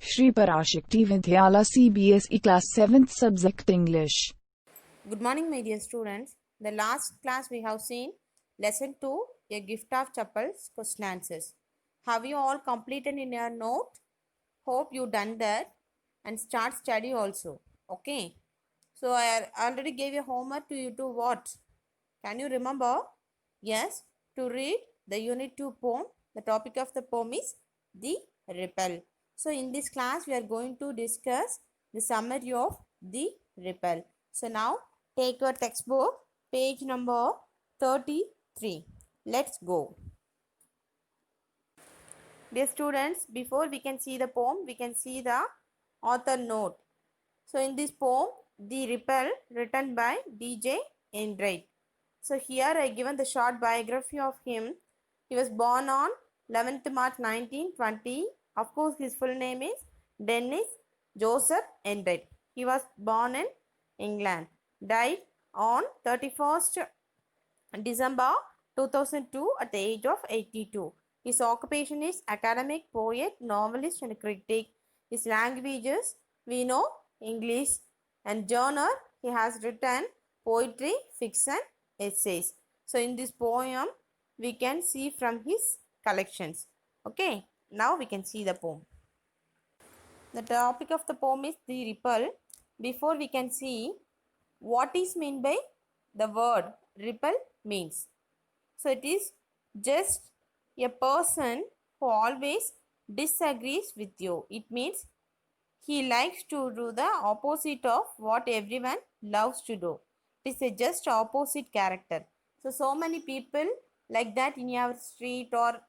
Shri Parashakti Vidyala CBSE Class 7th Subject English. Good morning, my dear students. The last class we have seen lesson 2, A Gift of Chappals, question answers. Have you all completed in your note? Hope you done that and start study also. Okay. So I already gave a homework to you to what? Can you remember? Yes, to read the unit 2 poem. The topic of the poem is the repel. So in this class we are going to discuss the summary of the repel. So now take your textbook, page number 33. Let's go. Dear students, before we can see the poem, we can see the author note. So in this poem, The Repel, written by D.J. Enright. So here I given the short biography of him. He was born on 11th March 1920. Of course, his full name is Dennis Joseph Enright. He was born in England. Died on 31st December 2002 at the age of 82. His occupation is academic, poet, novelist and critic. His languages we know English, and genre he has written poetry, fiction, essays. So in this poem we can see from his collections. Okay, now we can see the poem. The topic of the poem is the repel. Before we can see what is meant by the word repel means. So it is just a person who always disagrees with you. It means he likes to do the opposite of what everyone loves to do. It is a just opposite character. So many people like that in our street or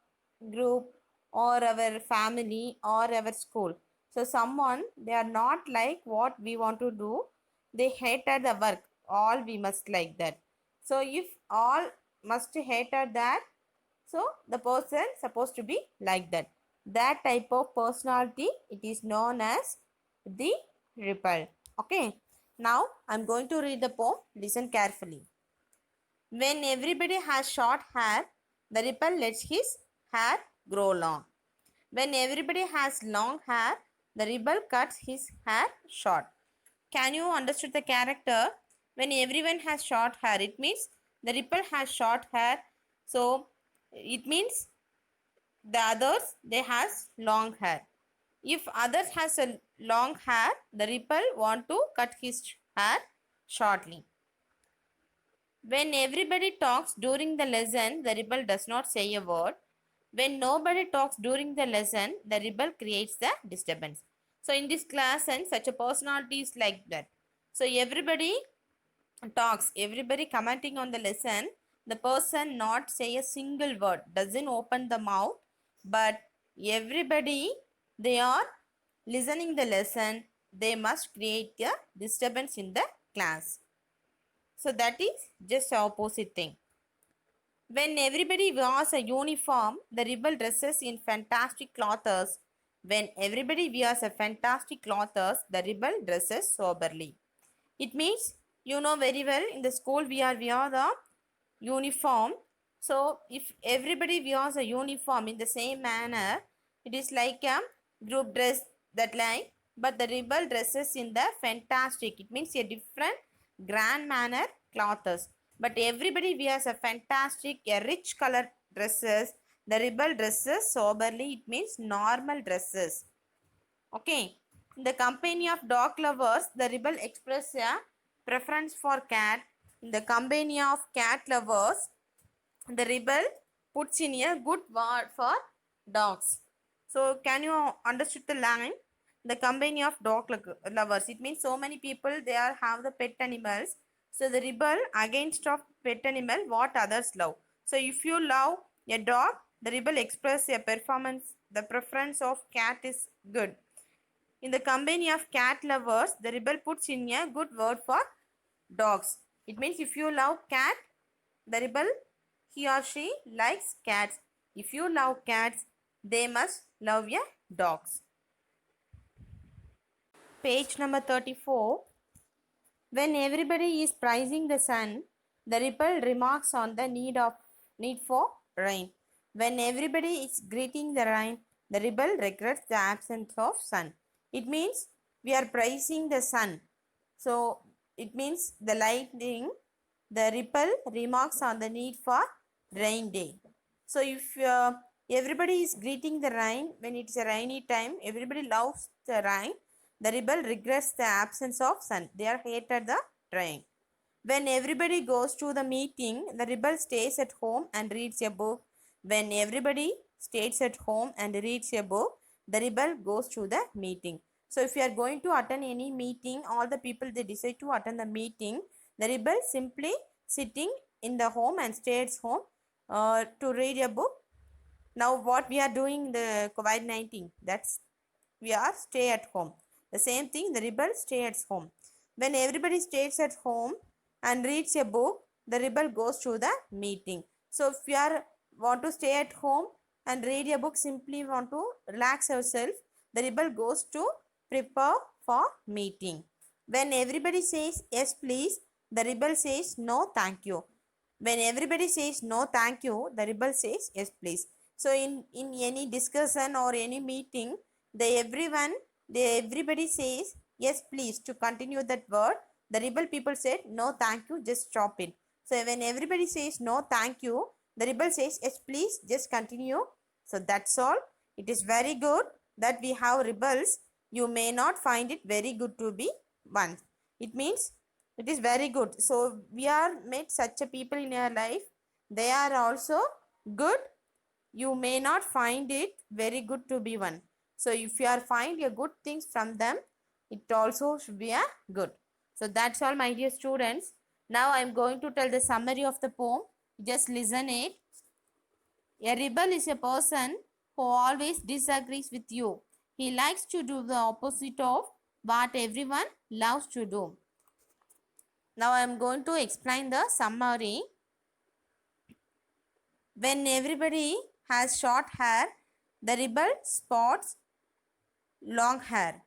group or our family or our school. So someone, they are not like what we want to do. They hated the work. All we must like that. So if all must hated that, so the person supposed to be like that. That type of personality, it is known as the repel. Okay. Now I'm going to read the poem. Listen carefully. When everybody has short hair, the repel lets his hair grow long. When everybody has long hair, the rebel cuts his hair short. Can you understand the character? When everyone has short hair, it means the rebel has short hair. So it means the others, they has long hair. If others has a long hair, the rebel want to cut his hair shortly. When everybody talks during the lesson, the rebel does not say a word. When nobody talks during the lesson, the rebel creates the disturbance. So in this class, and such a personality is like that. So everybody talks, everybody commenting on the lesson, the person not say a single word, doesn't open the mouth, but everybody, they are listening the lesson, they must create a disturbance in the class. So that is just opposite thing. When everybody wears a uniform, the rebel dresses in fantastic clothes. When everybody wears a fantastic clothes, the rebel dresses soberly. It means, you know very well, in the school we wear the uniform. So if everybody wears a uniform in the same manner, it is like a group dress, that like, but the rebel dresses in the fantastic. It means a different grand manner clothes. But everybody wears a fantastic, a rich color dresses. The rebel dresses soberly. It means normal dresses. Okay. In the company of dog lovers, the rebel express a preference for cat. In the company of cat lovers, the rebel puts in a good word for dogs. So can you understand the line? The company of dog lovers. It means so many people, they are have the pet animals. So the rebel against of pet animal what others love. So if you love a dog, the rebel express a performance. The preference of cat is good. In the company of cat lovers, the rebel puts in a good word for dogs. It means if you love cat, the rebel, he or she likes cats. If you love cats, they must love your dogs. Page number 34. When everybody is praising the sun, the rebel remarks on the need for rain. When everybody is greeting the rain, the rebel regrets the absence of sun. It means we are praising the sun. So it means the lightning, the ripple remarks on the need for rain day. So if everybody is greeting the rain when it's a rainy time, everybody loves the rain. The rebel regrets the absence of sun. They are hated the rain. When everybody goes to the meeting, the rebel stays at home and reads a book. When everybody stays at home and reads a book, the rebel goes to the meeting. So if you are going to attend any meeting, all the people they decide to attend the meeting, the rebel simply sitting in the home and stays home to read a book. Now what we are doing the COVID-19, that's we are stay at home. The same thing, the rebel stay at home. When everybody stays at home and reads a book, the rebel goes to the meeting. So if we are want to stay at home and read a book, simply want to relax ourselves, the rebel goes to prepare for meeting. When everybody says yes please, the rebel says no thank you. When everybody says no thank you, the rebel says yes please. So in any discussion or any meeting, everybody says yes please to continue that word. The rebel people said no thank you, just stop it. So when everybody says no thank you, the rebel says yes please, just continue. So that's all. It is very good that we have rebels. You may not find it very good to be one. It means it is very good. So we are met such a people in your life. They are also good. You may not find it very good to be one. So if you are find a good things from them, it also should be a good. So that's all, my dear students. Now I am going to tell the summary of the poem. Just listen it. A rebel is a person who always disagrees with you. He likes to do the opposite of what everyone loves to do. Now I am going to explain the summary. When everybody has short hair, the rebel spots long hair.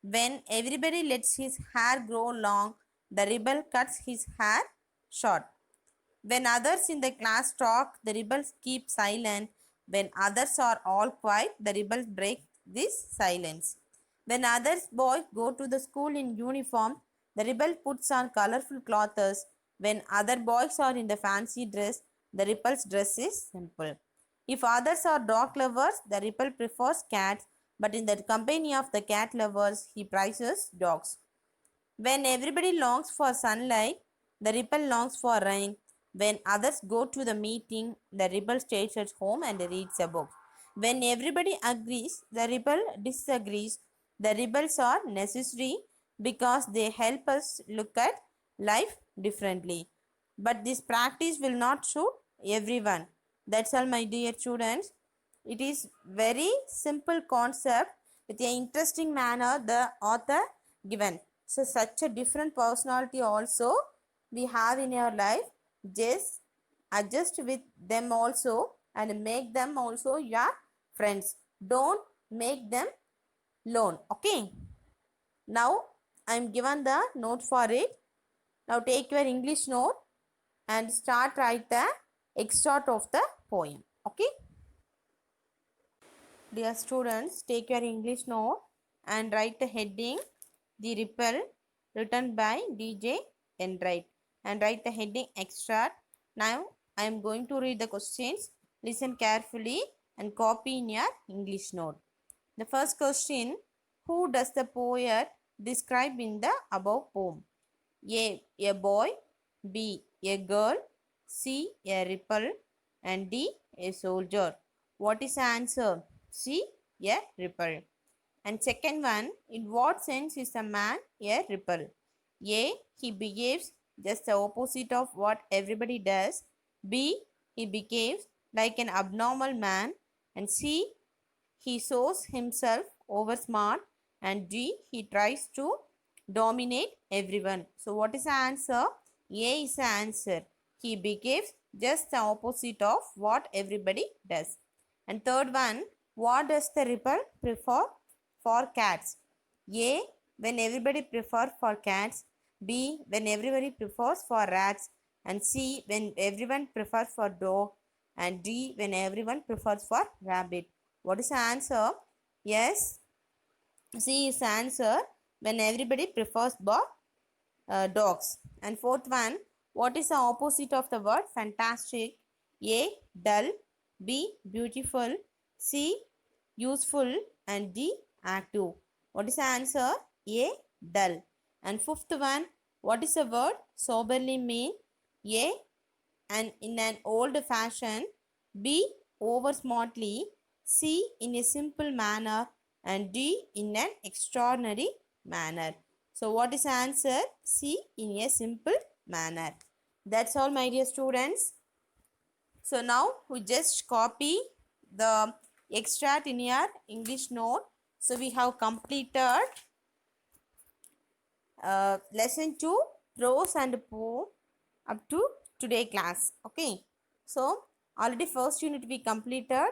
When everybody lets his hair grow long, the rebel cuts his hair short. When others in the class talk, the rebels keep silent. When others are all quiet, the rebels break this silence. When others boys go to the school in uniform, the rebel puts on colorful clothes. When other boys are in the fancy dress, the rebel's dress is simple. If others are dog lovers, the rebel prefers cats, but in the company of the cat lovers, he prizes dogs. When everybody longs for sunlight, the rebel longs for rain. When others go to the meeting, the rebel stays at home and reads a book. When everybody agrees, the rebel disagrees. The rebels are necessary because they help us look at life differently. But this practice will not suit everyone. That's all, my dear students. It is very simple concept with an interesting manner the author given. So such a different personality also we have in your life. Just adjust with them also and make them also your friends. Don't make them lone. Okay. Now I am given the note for it. Now take your English note and start write the extract of the poem. Okay. Dear students, take your English note and write the heading The Ripple written by DJ Enright and write the heading extract. Now I am going to read the questions. Listen carefully and copy in your English note. The first question, who does the poet describe in the above poem? A boy, B, a girl, C, a ripple, and D, a soldier. What is the answer? C, a ripple. And second one, in what sense is a man a ripple? A, he behaves just the opposite of what everybody does. B, he behaves like an abnormal man. And C, he shows himself over smart. And D, he tries to dominate everyone. So what is the answer? A is the answer. He behaves just the opposite of what everybody does. And third one, what does the ripple prefer for cats? A, when everybody prefer for cats. B, when everybody prefers for rats. And C, when everyone prefers for dog. And D, when everyone prefers for rabbit. What is the answer? Yes, C is answer when everybody prefers dogs. And fourth one, what is the opposite of the word fantastic? A, dull, B, beautiful, C, useful, and D, active. What is the answer? A, dull. And fifth one, what is the word soberly mean? A, and in an old fashion, B, over smartly, C, in a simple manner, and D, in an extraordinary manner. So what is the answer? C, in a simple manner. That's all, my dear students. So now we just copy the extract in your English note. So we have completed lesson 2 prose and poem up to today class. Okay, so already first unit we completed.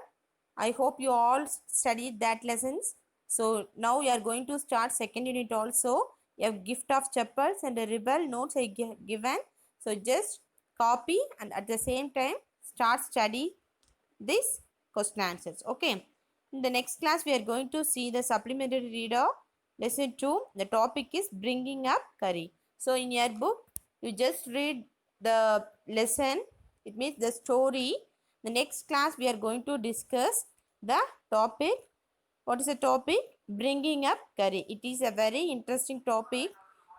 I hope you all studied that lessons. So now we are going to start second unit also. You have gift of chapels and a rebel notes I given. So just copy and at the same time start study this question answers. Okay, in the next class we are going to see the supplementary reader lesson 2. The topic is bringing up curry. So in your book you just read the lesson, it means the story. The next class we are going to discuss the topic. What is the topic? Bringing up curry. It is a very interesting topic.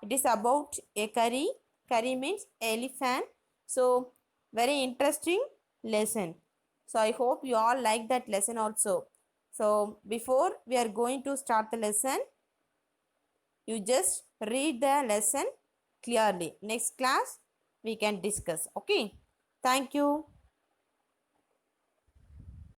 It is about a curry. Curry means elephant. So very interesting lesson. So I hope you all like that lesson also. So before we are going to start the lesson, you just read the lesson clearly. Next class we can discuss. Okay. Thank you.